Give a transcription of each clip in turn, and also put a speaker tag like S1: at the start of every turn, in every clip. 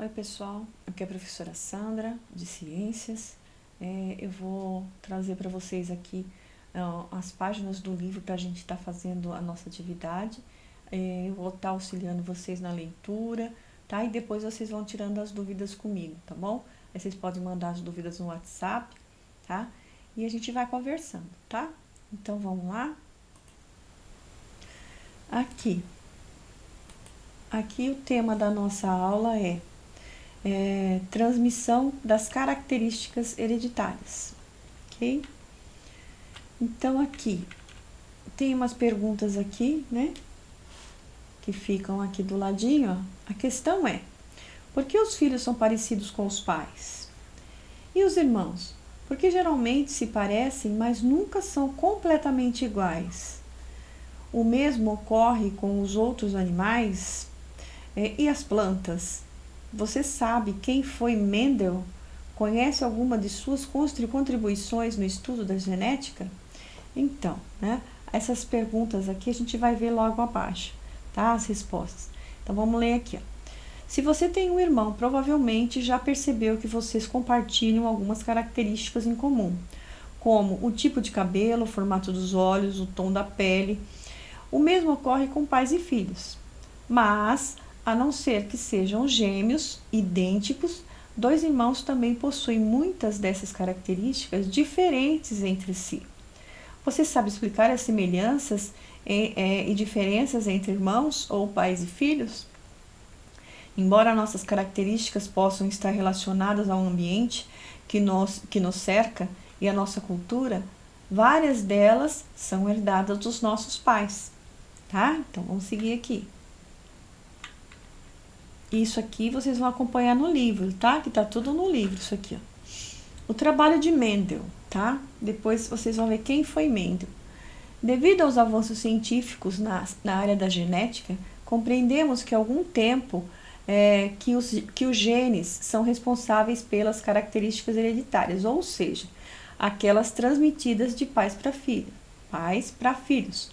S1: Oi pessoal, aqui é a professora Sandra de Ciências. Eu vou trazer para vocês aqui as páginas do livro para a gente estar fazendo a nossa atividade. Eu vou estar auxiliando vocês na leitura, tá? E depois vocês vão tirando as dúvidas comigo, tá bom? Aí vocês podem mandar as dúvidas no WhatsApp, tá? E a gente vai conversando, tá? Então vamos lá? Aqui o tema da nossa aula é transmissão das características hereditárias, ok? Então aqui tem umas perguntas aqui, né? Que ficam aqui do ladinho, ó. A questão é: por que os filhos são parecidos com os pais? E os irmãos? Porque geralmente se parecem, mas nunca são completamente iguais. O mesmo ocorre com os outros animais e as plantas. Você sabe quem foi Mendel? Conhece alguma de suas contribuições no estudo da genética? Então, né, essas perguntas aqui a gente vai ver logo abaixo, tá? As respostas. Então vamos ler aqui, ó. Se você tem um irmão, provavelmente já percebeu que vocês compartilham algumas características em comum, como o tipo de cabelo, o formato dos olhos, o tom da pele. O mesmo ocorre com pais e filhos. Mas, a não ser que sejam gêmeos, idênticos, dois irmãos também possuem muitas dessas características diferentes entre si. Você sabe explicar as semelhanças e diferenças entre irmãos ou pais e filhos? Embora nossas características possam estar relacionadas ao ambiente que nos cerca e à nossa cultura, várias delas são herdadas dos nossos pais, tá? Então, vamos seguir aqui. Isso aqui vocês vão acompanhar no livro, tá? Que tá tudo no livro, isso aqui, ó. O trabalho de Mendel, tá? Depois vocês vão ver quem foi Mendel. Devido aos avanços científicos na área da genética, compreendemos que há algum tempo que os genes são responsáveis pelas características hereditárias, ou seja, aquelas transmitidas de pais para filhos.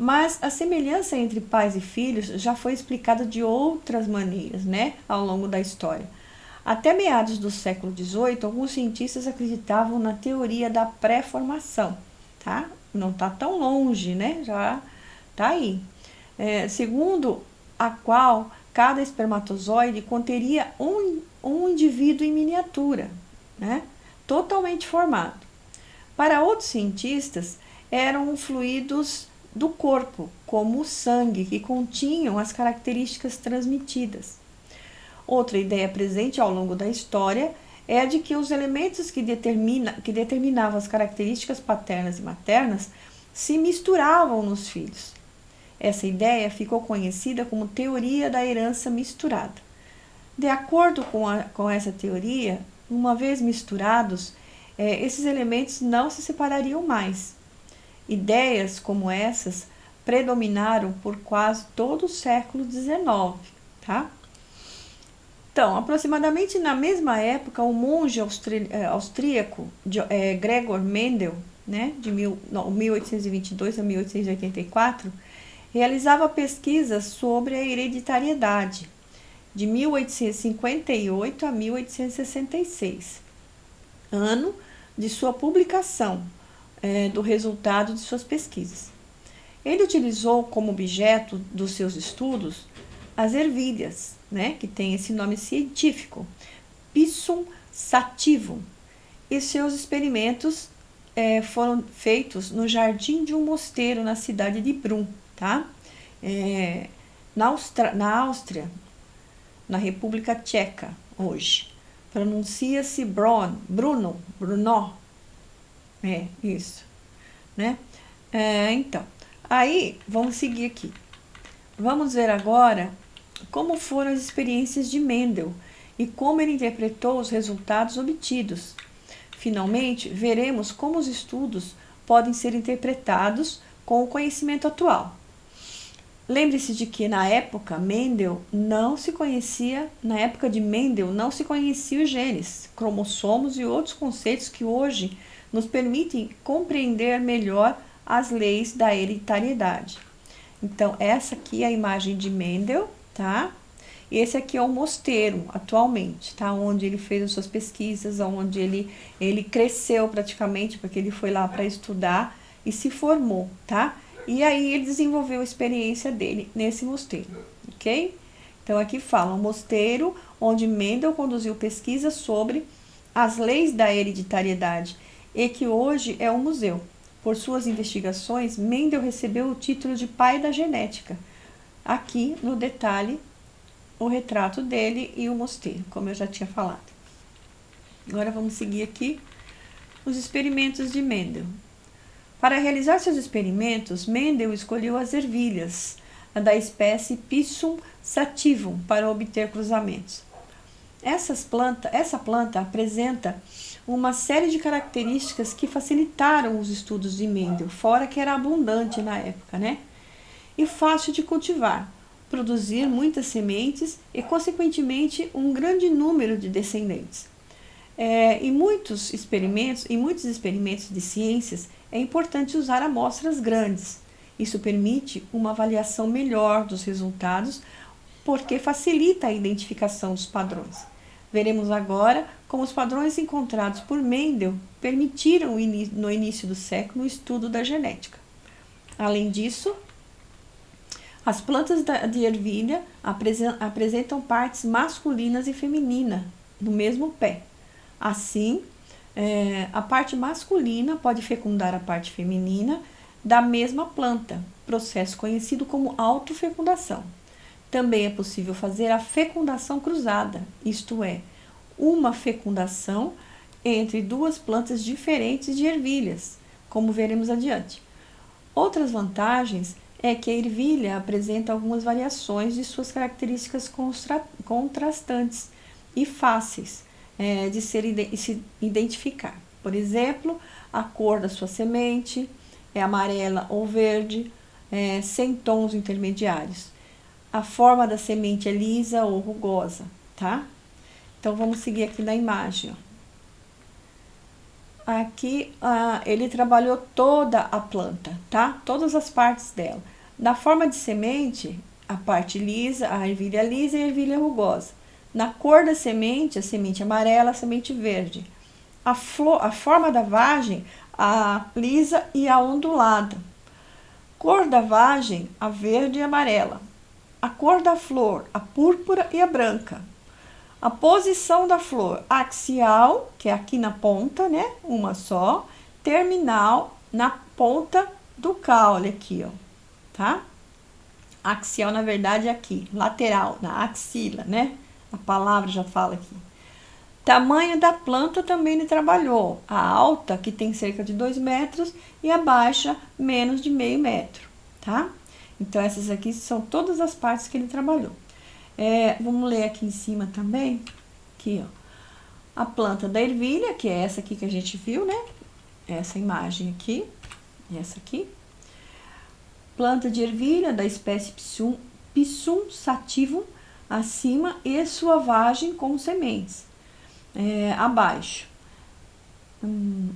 S1: Mas a semelhança entre pais e filhos já foi explicada de outras maneiras, né, ao longo da história. Até meados do século XVIII, alguns cientistas acreditavam na teoria da pré-formação, tá? Não está tão longe, né? Já está aí. Segundo a qual cada espermatozoide conteria um indivíduo em miniatura, né? Totalmente formado. Para outros cientistas, eram fluidos do corpo, como o sangue, que continham as características transmitidas. Outra ideia presente ao longo da história é a de que os elementos que determinavam as características paternas e maternas se misturavam nos filhos. Essa ideia ficou conhecida como teoria da herança misturada. De acordo com essa teoria, uma vez misturados, esses elementos não se separariam mais. Ideias como essas predominaram por quase todo o século XIX, tá? Então, aproximadamente na mesma época, o monge austríaco Gregor Mendel, né, de 1822 a 1884, realizava pesquisas sobre a hereditariedade, de 1858 a 1866, ano de sua publicação do resultado de suas pesquisas. Ele utilizou como objeto dos seus estudos as ervilhas, né, que tem esse nome científico, Pisum sativum, e seus experimentos foram feitos no jardim de um mosteiro na cidade de Brunn, tá? Na Áustria, na República Tcheca, hoje. Pronuncia-se Bruno, isso, né? Então, aí, vamos seguir aqui. Vamos ver agora como foram as experiências de Mendel e como ele interpretou os resultados obtidos. Finalmente, veremos como os estudos podem ser interpretados com o conhecimento atual. Lembre-se de que na época de Mendel não se conhecia os genes, cromossomos e outros conceitos que hoje nos permitem compreender melhor as leis da hereditariedade. Então, essa aqui é a imagem de Mendel, tá? Esse aqui é o mosteiro, atualmente, tá? Onde ele fez as suas pesquisas, onde ele cresceu praticamente, porque ele foi lá para estudar e se formou, tá? E aí ele desenvolveu a experiência dele nesse mosteiro, ok? Então aqui fala, um mosteiro onde Mendel conduziu pesquisas sobre as leis da hereditariedade e que hoje é um museu. Por suas investigações, Mendel recebeu o título de pai da genética. Aqui, no detalhe, o retrato dele e o mosteiro, como eu já tinha falado. Agora vamos seguir aqui os experimentos de Mendel. Para realizar seus experimentos, Mendel escolheu as ervilhas da espécie Pisum sativum para obter cruzamentos. Essa planta apresenta uma série de características que facilitaram os estudos de Mendel, fora que era abundante na época, né? E fácil de cultivar, produzir muitas sementes e, consequentemente, um grande número de descendentes. Em muitos experimentos de ciências, é importante usar amostras grandes. Isso permite uma avaliação melhor dos resultados, porque facilita a identificação dos padrões. Veremos agora como os padrões encontrados por Mendel permitiram no início do século o estudo da genética. Além disso, as plantas de ervilha apresentam partes masculinas e femininas no mesmo pé. Assim, a parte masculina pode fecundar a parte feminina da mesma planta, processo conhecido como autofecundação. Também é possível fazer a fecundação cruzada, isto é, uma fecundação entre duas plantas diferentes de ervilhas, como veremos adiante. Outras vantagens é que a ervilha apresenta algumas variações de suas características contrastantes e fáceis de se identificar. Por exemplo, a cor da sua semente é amarela ou verde, sem tons intermediários. A forma da semente é lisa ou rugosa, tá? Então, vamos seguir aqui na imagem, ó. Aqui, ele trabalhou toda a planta, tá? Todas as partes dela. Na forma de semente, a parte lisa, a ervilha lisa e a ervilha rugosa. Na cor da semente, a semente amarela, a semente verde. A forma da vagem, a lisa e a ondulada. Cor da vagem, a verde e amarela. A cor da flor, a púrpura e a branca. A posição da flor, axial, que é aqui na ponta, né? Uma só. Terminal, na ponta do caule, aqui, ó. Tá? Axial, na verdade, é aqui. Lateral, na axila, né? A palavra já fala aqui. Tamanho da planta também ele trabalhou. A alta, que tem cerca de 2 metros, e a baixa, menos de meio metro, tá? Então, essas aqui são todas as partes que ele trabalhou. Vamos ler aqui em cima também. Aqui, ó. A planta da ervilha, que é essa aqui que a gente viu, né? Essa imagem aqui. E essa aqui. Planta de ervilha da espécie Pisum sativum, acima, e sua vagem com sementes. Abaixo.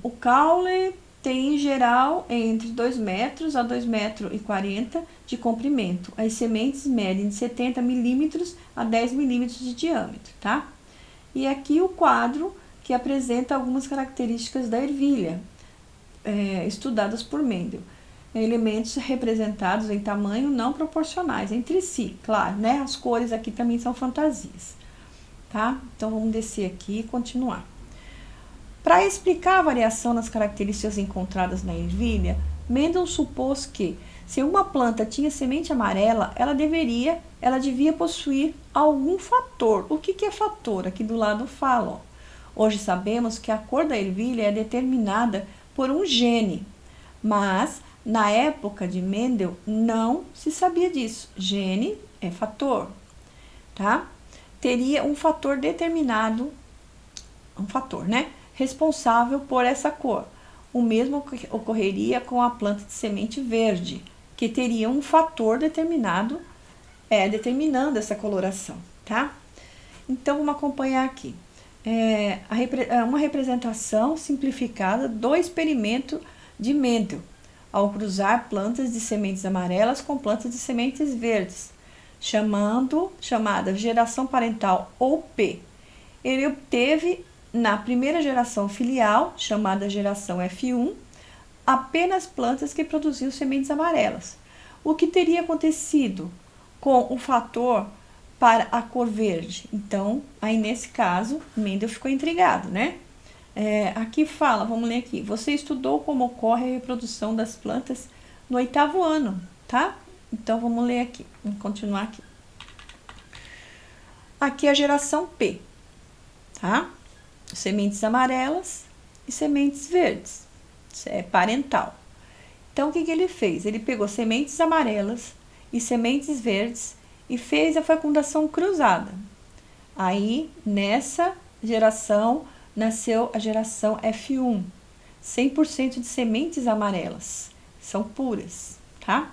S1: O caule tem, em geral, entre 2 metros a 2,40 metros de comprimento. As sementes medem de 70 milímetros a 10 milímetros de diâmetro, tá? E aqui o quadro que apresenta algumas características da ervilha, estudadas por Mendel. Elementos representados em tamanho não proporcionais entre si, claro, né? As cores aqui também são fantasias, tá? Então, vamos descer aqui e continuar. Para explicar a variação nas características encontradas na ervilha, Mendel supôs que, se uma planta tinha semente amarela, ela devia possuir algum fator. O que é fator? Aqui do lado fala, ó. Hoje sabemos que a cor da ervilha é determinada por um gene, mas na época de Mendel não se sabia disso. Gene é fator, tá? Teria um fator determinado, né? Responsável por essa cor. O mesmo ocorreria com a planta de semente verde, que teria um fator determinado, determinando essa coloração, tá? Então, vamos acompanhar aqui. Uma representação simplificada do experimento de Mendel, ao cruzar plantas de sementes amarelas com plantas de sementes verdes. chamada geração parental ou P. Ele obteve na primeira geração filial, chamada geração F1, apenas plantas que produziam sementes amarelas. O que teria acontecido com o fator para a cor verde? Então, aí nesse caso, Mendel ficou intrigado, né? Aqui fala, vamos ler aqui. Você estudou como ocorre a reprodução das plantas no 8º ano, tá? Então, vamos ler aqui, vamos continuar aqui. Aqui é a geração P, tá? Sementes amarelas e sementes verdes. Isso é parental. Então, o que ele fez? Ele pegou sementes amarelas e sementes verdes e fez a fecundação cruzada. Aí, nessa geração, nasceu a geração F1. 100% de sementes amarelas. São puras, tá?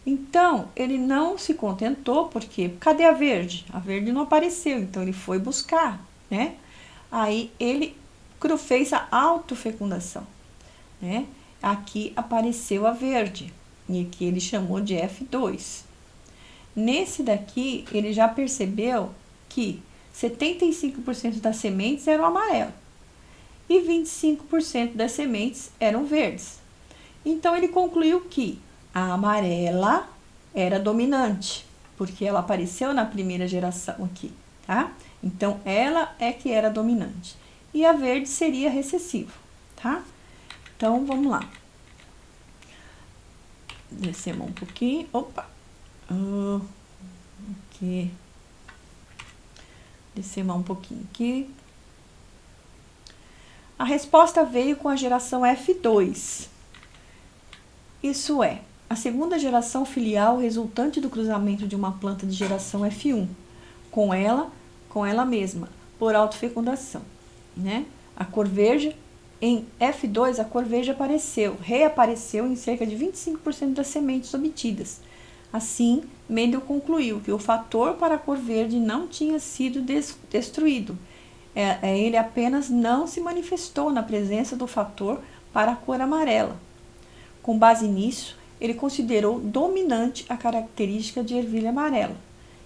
S1: Então, ele não se contentou, porque cadê a verde? A verde não apareceu, então ele foi buscar, né? Aí, ele fez a autofecundação, né? Aqui apareceu a verde, e aqui ele chamou de F2. Nesse daqui, ele já percebeu que 75% das sementes eram amarelas e 25% das sementes eram verdes. Então, ele concluiu que a amarela era dominante, porque ela apareceu na primeira geração aqui, tá? Então, ela é que era dominante. E a verde seria recessiva, tá? Então, vamos lá. Descemos um pouquinho. Opa! Aqui. Descemos um pouquinho aqui. A resposta veio com a geração F2. Isso é, a segunda geração filial resultante do cruzamento de uma planta de geração F1 com ela mesma, por autofecundação, né? A cor verde, em F2, a cor verde reapareceu em cerca de 25% das sementes obtidas. Assim, Mendel concluiu que o fator para a cor verde não tinha sido destruído. Ele apenas não se manifestou na presença do fator para a cor amarela. Com base nisso, ele considerou dominante a característica de ervilha amarela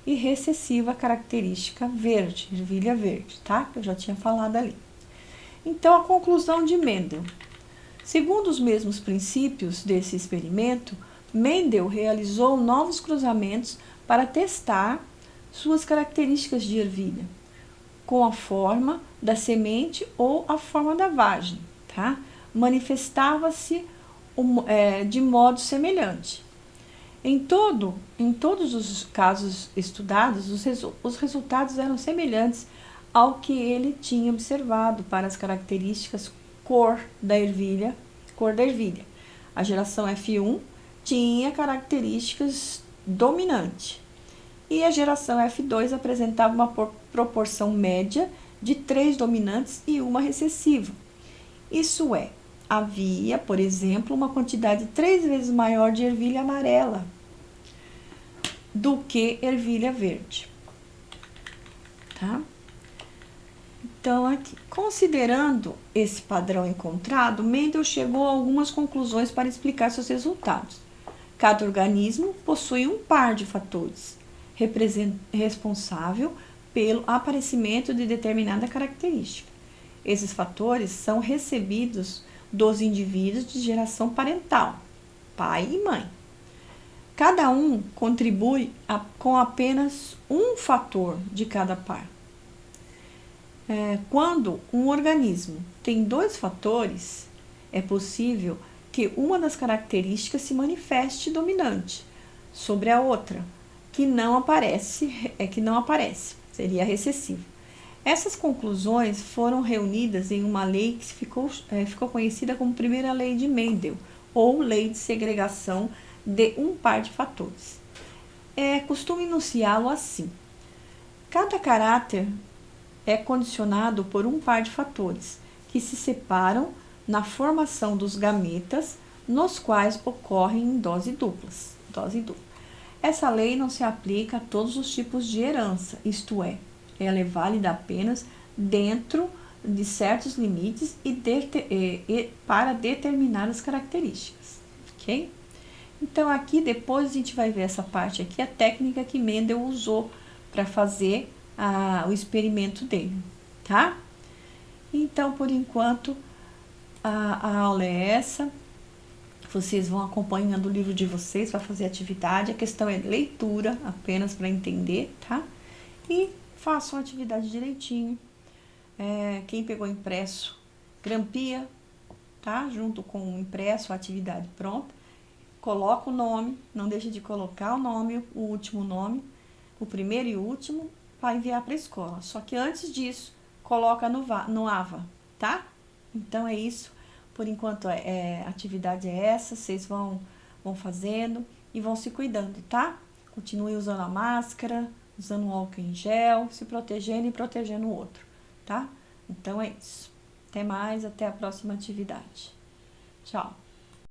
S1: e recessiva a característica verde, ervilha verde, tá? Que eu já tinha falado ali. Então, a conclusão de Mendel. Segundo os mesmos princípios desse experimento, Mendel realizou novos cruzamentos para testar suas características de ervilha, com a forma da semente ou a forma da vagem, tá? Manifestava-se de modo semelhante. Em todos os casos estudados, os resultados eram semelhantes ao que ele tinha observado para as características cor da ervilha. A geração F1 tinha características dominantes e a geração F2 apresentava uma proporção média de 3 dominantes e uma recessiva. Isso é, havia, por exemplo, uma quantidade 3 vezes maior de ervilha amarela do que ervilha verde, tá? Então, aqui, considerando esse padrão encontrado, Mendel chegou a algumas conclusões para explicar seus resultados. Cada organismo possui um par de fatores responsável pelo aparecimento de determinada característica. Esses fatores são recebidos dos indivíduos de geração parental, pai e mãe. Cada um contribui com apenas um fator de cada par. Quando um organismo tem 2 fatores, é possível que uma das características se manifeste dominante sobre a outra, que não aparece, seria recessiva. Essas conclusões foram reunidas em uma lei que ficou conhecida como primeira lei de Mendel, ou lei de segregação de um par de fatores. Costumo enunciá-lo assim: cada caráter é condicionado por um par de fatores que se separam na formação dos gametas, nos quais ocorrem em dose dupla. Essa lei não se aplica a todos os tipos de herança, isto é, ela é válida apenas dentro de certos limites e para determinadas características, ok? Então, aqui depois a gente vai ver essa parte aqui, a técnica que Mendel usou para fazer o experimento dele, tá? Então, por enquanto, a aula é essa. Vocês vão acompanhando o livro de vocês para fazer atividade. A questão é leitura, apenas para entender, tá? E façam a atividade direitinho. Quem pegou impresso, grampia, tá? Junto com o impresso, a atividade pronta. Coloca o nome, não deixe de colocar o nome, o último nome, o primeiro e o último, para enviar para a escola. Só que antes disso, coloca no AVA, tá? Então é isso. Por enquanto, a atividade é essa. Vocês vão fazendo e vão se cuidando, tá? Continue usando a máscara, usando o álcool em gel, se protegendo e protegendo o outro, tá? Então é isso. Até mais, até a próxima atividade. Tchau.